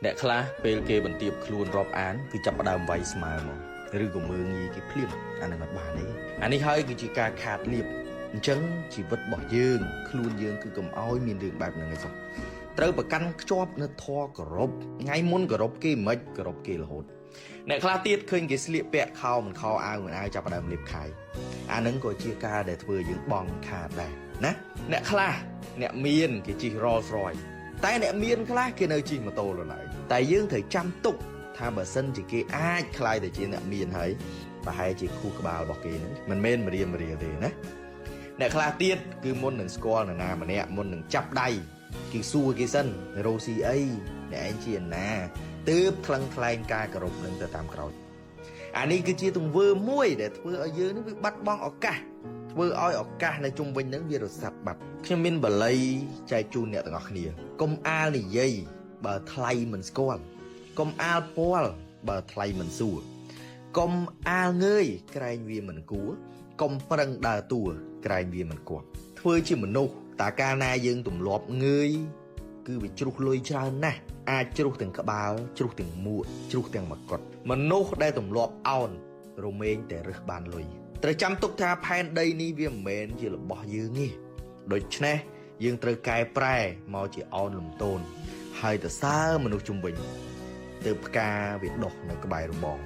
អ្នកខ្លះពេលគេបន្ទាបខ្លួនរាប់អានគឺចាប់ផ្ដើមវាយស្មើមកឬក៏មើងងាយគេភ្លាមអានឹងអត់បានទេអានេះហើយគឺជាការខាតលៀបអញ្ចឹងជីវិតរបស់យើងខ្លួនយើងគឺកុំឲ្យមានរឿងបែបហ្នឹងឯងសោះត្រូវប្រកាន់ខ្ជាប់នៅធម៌គោរពថ្ងៃមុនគោរពគេមិនគោរពគេរហូតអ្នកខ្លះទៀតឃើញគេស្លៀកពាក់ខោមិនខោអាវមិនអាវចាប់ផ្ដើមលេបខាយអានឹងក៏ជាការដែលធ្វើយើងបងខាតដែរណាអ្នកខ្លះអ្នកមានគេជិះ Rolls Royce តែអ្នកមានខ្លះគេនៅជិះម៉ូតូឡើយតែយើងត្រូវចាំទុកថាបើសិនជាគេអាចខ្លាយទៅជាអ្នកមានហើយប្រហែលជាខួរក្បាលរបស់គេហ្នឹងមិនមែនមរៀលទេណាអ្នកខ្លះទៀតគឺមុននឹងស្គាល់នរណាម្នាក់មុននឹងចាប់ដៃគឺសួរគេសិនរោស៊ីអីអ្នកឯងជាណាទើបថ្លឹងថ្លែងការគោរពនឹងទៅតាមក្រោយអានេះគឺជាទង្វើមួយដែលធ្វើឲ្យយើងនឹងវាបាត់បង់ឱកាសធ្វើឲ្យឱកាសនៅជុំវិញនឹងវារសាត់បាត់ខ្ញុំមានបល័យចែកជូនអ្នកទាំងអស់គ្នាកុំអាលនិយាយបើថ្លៃមិនស្គាល់កុំអាលពាល់បើថ្លៃមិនសួរកុំអាលងើយក្រែងវាមិនគួរកុំប្រឹងដើរតួក្រែងវាមិនគប់ធ្វើជាមនុស្សតើកាលណាយើងទម្លាប់ងើយគឺវាជ្រុះលុយច្រើនណាស់អាចជ្រុះទាំងក្បាលជ្រុះទាំងមួកជ្រុះទាំងមកុដមនុស្សដែលទម្លាប់អោនរមែងតែរឹសបានលុយត្រូវចាំទុកថាផែនដីនេះវាមិនមែនជារបស់យើងទេដូច្នេះយើងត្រូវកែប្រែមកជាអោនលំទោនហើយទៅសើមនុស្សជុំវិញទើបផ្កាវាដុះនៅក្បែររបង